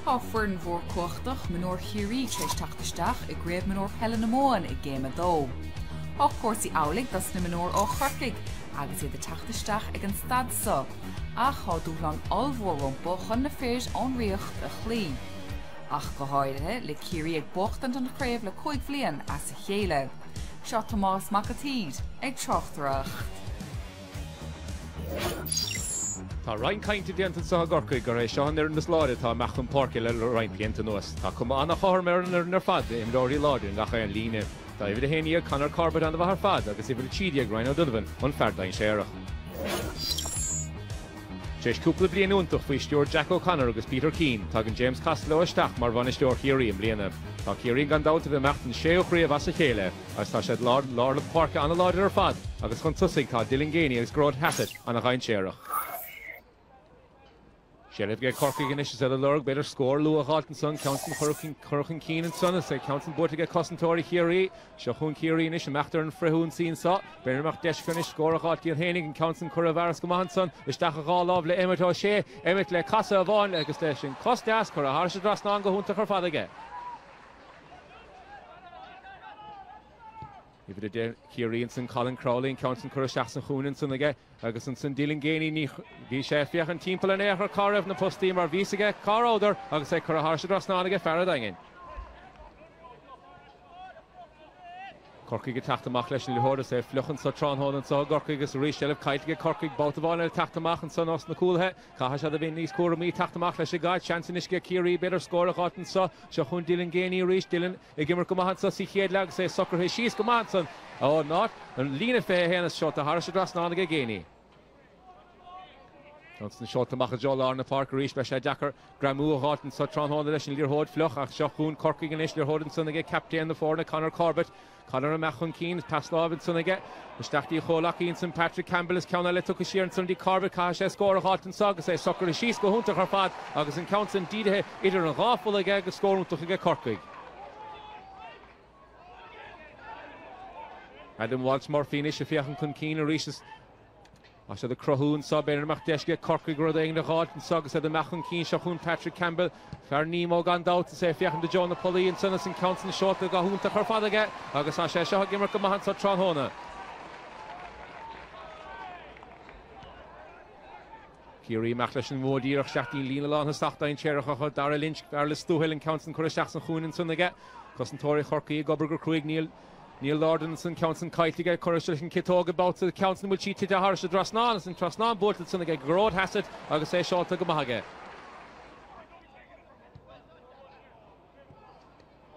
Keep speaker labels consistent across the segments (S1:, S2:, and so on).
S1: Tá fuan mhór cuachtach manor Kerry treis tachtasteach I gréibh manor Helen Amóin I géime dó. Ach cuasaí álaigh das na manor ó Chorcaigh agus iad a tachtasteach ag an stad sa, ach há dúlan allmhór rompa chun na féis ón riocht a chlí. Ach go háirithe le Kerry ag bochtant an chréibh le 5 bliain as a chéile. Seo Tomás Macatíd ag trochtarach.
S2: Tá Ryan cainte déanta sa Corcaigh gur é seán ar na sláide tá meachchan páirce le Ryan déanta nuas. Tá cum anna chóir mar nar fad im ráirí láidir nach an líne. Tá ifid a héine canar carbad an bhar fad agus ifid a tíide Ryan O'Donovan an ferdain séireach. Séis cúpla blian úntach faoi steward Jack O'Connor agus Peter Keane tá an James Costello isteach mar bhain steward Kerry an bliana. Tá Kerry gan dáta bheith meachtain sé ó chríomh as a chéile agus tá siad lár le páirce anna láidir ar fad agus chun tusaigh tá Dylan Ganey agus Grád Hassett anna ghain séireach. Sheriff get Corky in issues at the lurg, better score, Lua Haltonson, Counson Curchin Keen and Son, say Counson Bote get Cossentori Kerry, Shahun Kerry in ish, Machter and Frehun Seen Saw, Bermach Desh finish, score Halti and Henning, and Counson Curavaras Comanson, Istachal of Le Emmet O'Shea, Emmet Le Casa of On, Legistation, Costas, Curaharsha Drasnanga, Hunter her father get. If it did Kerry and Colin Crowley and Counson Curashas and Hoon and Son again, agus an Dylan Ganey ní bhí sé fiachan timppla an éair caribh na postí mar bhí aige caróidir agus é chur a háirse drasnáige feradaingin. Corcaigh go teachtamach leis an leithóir sé fluchan sa tránthóna sa Corcaigh agus rí seilh caiitige Corcaigh bátaháin teachtamach an san os na cúilthe caitha sé a bhí níos cuaramí teachtamach leis gaiid seansan isce Kerry beidir scóir a gátain sa se chun Dylan Ganey ríis Dylan I gimar go maithan sa sí chéad leag sé socrthe síos go maithan ó ná an lína fé héana seo a háirse drasnáige Ganey. Johnson shot to Machajol on the park, reached by Shadjakar, Gramu Horton, Sutron Hondish, and Lear Hod Floch, Shahun, Corky, and Ishler Hod and Sonage, captain the foreigner, Connor Corbett, Connor and Machon Keen, Paslov and Sonage, Stachti Holaki and St. Patrick Campbell is Counter took a sheer and Sunday Corbett, Cash, score Horton Sagas, a soccer, she's go hunter her fad, August and Counts indeed, either a half or a gag, a score to get Corky. Adam Walsh more finish if Yachan Keen reaches. I said the Crohoon saw Benner Machdeshke, Corky Groding the Hod, and Saga said the Machan Keen, Shahun Patrick Campbell, Farnimo gone out to say Fiachan the John the Polly and Sonnes and Counts and short the Gahun to her father get, August Asha Shah Gimmer Kamahan so Tronhona. Kerry Machlesh and Modir, Shachty Lina Lon, Sachtain Cherach, Dara Lynch, Arlis Stuhill and Counts and Kurashachs and Hoon and Sonaget, Cossentori, Horky, Goberger Cruig, Neil Lordenson, Counson Kaitige, Coruscant and Kitog about the Counson will cheat to the Harsh Drasnan and Trasnan bolted son again, Grod Hassett, August say short to Gamahage.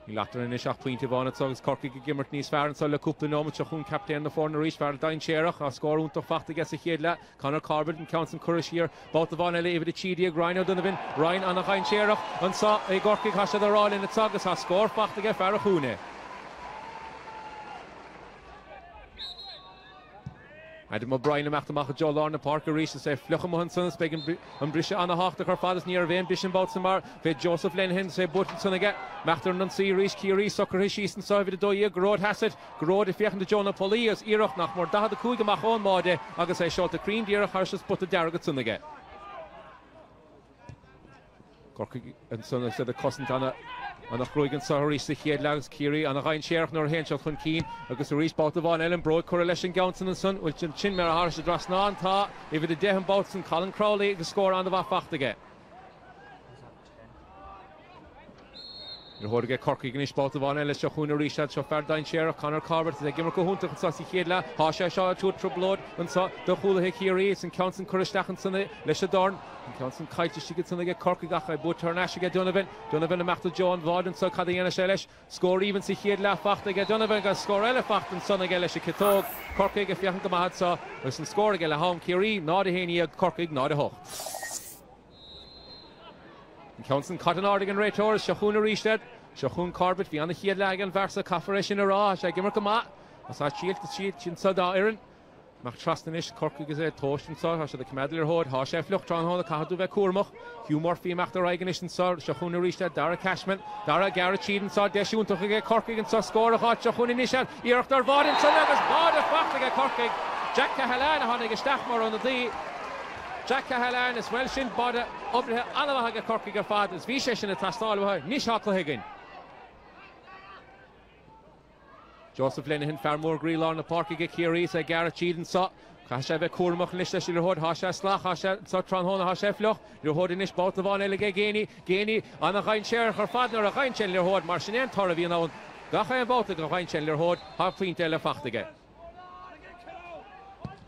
S2: He laughed in a shot point of on it, so Corky Gimmert Nice Fair and so Le Couple Nom, Chahun captain the foreign reach, Vardine Cherach, a score unto Facht against a Hedla, Connor Corbett and Counson Kurish here, both of on a leave the Chidia, Ryan O'Donovan, Ryan on a Hine Cherach, and saw a Gorky Hasha the Roll in the Sagas, a score Facht against Farahune. Adam O'Brien and Machtamach Joel Lorna Parker Reese to say Fluchamohan Son speaking on Brisha Anna Hawk the Carfathers near Vain Bishon Balsamar, Vid Joseph Lenhin say Button Son again, Machter Nunsi Reese Kerry, Soccer Hishis and Sovi the Doya, Grod Hassett, Grod if Yahan the Jonah Polias, Irach nach more Daha the Kuigamach on Mode, August I shot the cream deer Harshas put the Darragats Son again. Corky and Son said the Costant on a Croigan Sahari, the Head Lags, Kerry, on a Ryan Sheriff, nor Henshaw von Keen, August Reese bought the Von Ellen Broad, Correlation Gounson and Son, which Chin Mera Harsh Drasnan, Ta, if it a Dehan Bouts and Colin Crowley, the score on the Vafacht again. You're holding a Corky Gnish bought the Von Ellen, Shahuna Rishad, Shafardine Sheriff, Connor Corbett, the Gimmer Hunter, and Sassy Hedla, Hasha Shaw, Chutra Blood, and saw the Hula Hikiri, and Counson Kuristach and Sunday, Leshadorn. Counson Kaitish she gets on the get Corky Gacha, but Turnash get Donovan and Machta John Vod and so Cadiana Shelish score even see he had laughed to get Donovan got score Elefacht and Son again Kitog Corky if you haven't come out so listen score again home Kerry not a Henia Corky not a ho. Counson Cotton Ardigan Ray Torres Shahuna Rishad Shahun Corbett beyond the Head Lagan Versa Kaffarish in a raw Shagimmer Kama as I shield the sheet in Sada Iron. Mach Trastanish, Corky is a toast and so, Hasha the Commander Hod, Hasha Fluchtron Hod, the Kahadu Vekurmach, Hugh Murphy, Machter Reganish and so, Shahuna Rishad, Dara Cashman, Dara Garrett Cheed and so, Deshun to get Corky and so score a hot Shahuna Nishad, Erector Vod and so, Bod of Facht to get Corky, Jack Kahalana, Honig Stachmar on the D. Jack Cahalan is well shin bada obre Alavahaga Corkiga fad is Vishan at Tastalwa, Nishaklehigan. Joseph Linehan, Farmore Greenlawn, the Parkiga Kerry, say Garrett Cheaton saw. Hashave Kurmach Lista Shilhod, Hasha Slach, Hasha Sotranhona, Hasha Floch, your Hodinish Baltavan Elige Gainey, on a Rhein Share, her father, a Rhein Chandler Hod, Martian Torvino, Gacha about the Rhein Chandler Hod, half Queen Taylor Fachtige.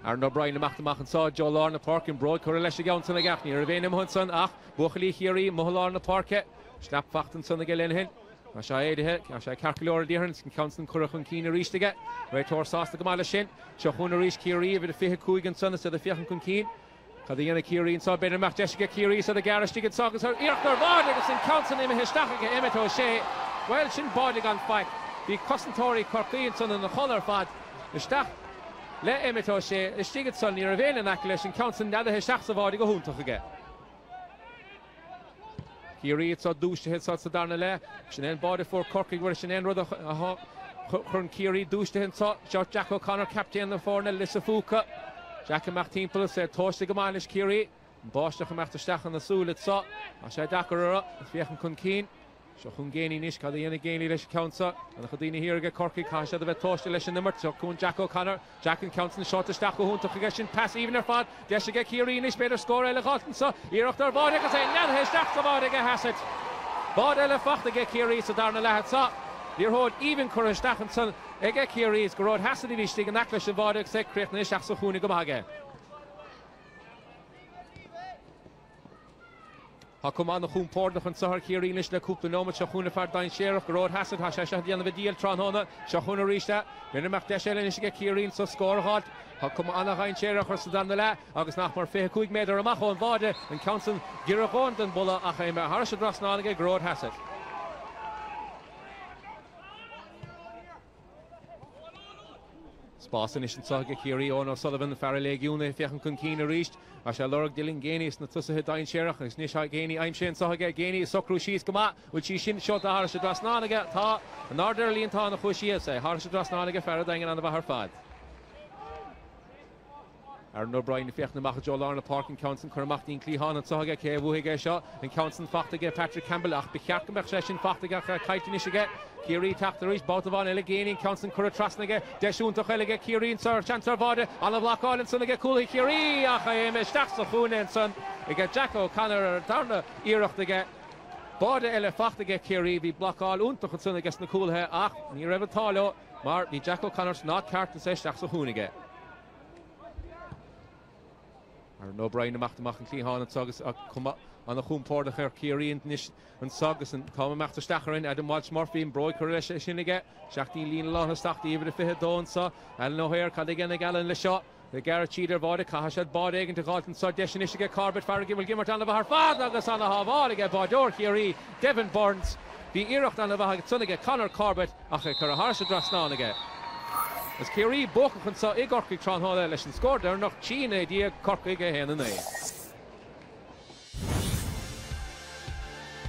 S2: Aaron O'Brien, the Machtamach saw Joe Lorna Park in Broad, Correlation Johnson, a Gaffney, Ravenham Hunson, Ach, Buchli, Hiri, Mohalarna Parke, Snap Fachten, Son again in. Asha Edhe, Asha Carcalor Dearns, and Constant Currachan Keen reached again. Right to our sauce the Gamala Shin, Shahuna Rish Kiri, with the Fiha Kuigan son, so the Fihan Keen. Kadiana Kiri and saw better Mach Jessica Kiri, so the Garish Ticket Sockers her Irkner Vardigas and Constant in Histaka, Emmet O'Shea, well Shin Bardigan fight, the Costantori Corkian son and the Holler Fad, the Stach, Le Emmet O'Shea, the Stigat son near a vein and Aklish and Constant, now the Histaks of Vardiga Huntok again. Kiri, it's a douche to hit Sotsa Darnale. Shannon body for Cork, where Shannon rather Kiri douche to him. Shot Jack O'Connor, captain the Fornell, Lissafuka. Jack and Martin Pulis said, Tosh the Gamalish Kiri. Bosch the Master Stach on the Soul, it's so. I said Dakara, Fiachan Kunkeen. Shahungani Nishka, the Yenagani Lish Council, and the Hodini here get Corky Kasha, the Tosh the Lish in the Murtz, Kun Jack O'Connor, Jack and Council shot the Stach Hun to Kigashin pass even her fad, Jessica Kiri Nish better score Elegotten, so Irokter Bodega say, Nel his Stach the Bodega has it. Bodella Fach the get Kiri, so Darna Lahat saw. Dear Hod, even Courage Stach and Son, Ega Kiri is Gorod has to be Vishtig and Aklish and Bodeg, say Creek Nish Axahuni Gamage. Hakuman the Hoon Pordach and Sahar Kiri Nish the Coop the Nomad Shahuna Fardain Sheriff, the Road Hassad, Hashasha the end of the deal, Tranhona, Shahuna Rishta, Minimak Deshel and Ishga Kiri so score hot. Hakuman the Hain Sheriff or Sudan the La, August Nachmar Fehekuig made a Ramacho and Vade and Council Girahond and Bulla Achema Harshad Rasnanaga, Road Hassad. Boston is Saga Kiri, Ono Sullivan, Farrelleg Una, Fiachan Kunkina reached. I shall Lorg Dillin Gainey, Snatusa Hidain Sherach, and Snisha Gainey, I'm Shin Saga Gainey, Sokru Shees Gama, which she shin shot the Harshadras Nanaga, Ta, and Northerly and Tana Hushia say, Harshadras Nanaga, Faradang and Bahar Fad. Aaron O'Brien, the Fiachna Machajo Lorna Park and Council, Kermachtin Clehan and Saga K. Wuhiga shot, and Council Fachtiga, Patrick Campbell, Bichakam Session, Fachtiga, Kaitinishiga. Kiri tapped the reach, both of on Elegani, Council Kuratrasnaga, Deshun to Helige, Kiri and Sir Chancellor Vada, on the block on and son again, Cooley Kiri, Achayim, Stachsahun and son, they get Jack O'Connor, Darna, Irach to get Vada Elefach to get Kiri, be block all Untoch and son against the cool hair, Ach, near Evatalo, Mar, be Jack O'Connor's not cart to say Stachsahun again. No Brian Machtamach and Clehan and Sagas come up. On the Hoon Port of Kerry and Nish and Sogus and Common Master Stacherin, Adam Walsh Murphy and Broy Corresh Shiniga, Shakti Lean Law Stachti, even if it had done so, and no hair, Cadigan again in the shot. The Garrett Cheater Vodic, Hashad Bodeg into Galton Sod Deshinishiga, Corbett, Farragim will give her down of her father, Agas on the Havadiga, Bodor Kiri, Devon Burns, the Iraq on the Vahag Suniga, Connor Corbett, Ache Karaharsha Drasnaniga. As Kiri Bokach and saw Igorki Tron Hall Election scored there, not China idea, Corkiga Hen and they.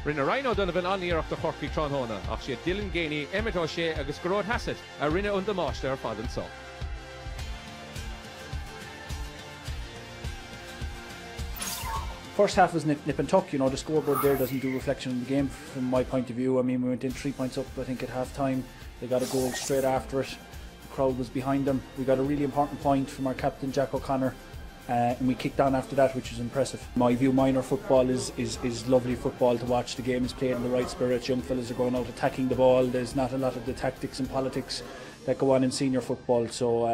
S2: Rinna Rhino Donovan on the Iraq the Corky Tronhona, Achshia Dylan Gainey, Emmett O'Shea, Agus Garod Hassett, a Rinna und the Mosh there, Fad and so.
S3: First half was nip and tuck, you know, the scoreboard there doesn't do reflection of the game from my point of view. I mean, we went in 3 points up, I think, at half time. They got a goal straight after it. The crowd was behind them. We got a really important point from our captain, Jack O'Connor. And we kicked on after that, which was impressive. My view, minor football is lovely football to watch. The game is played in the right spirit. Young fellas are going out attacking the ball. There's not a lot of the tactics and politics that go on in senior football. So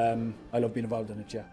S3: I love being involved in it, yeah.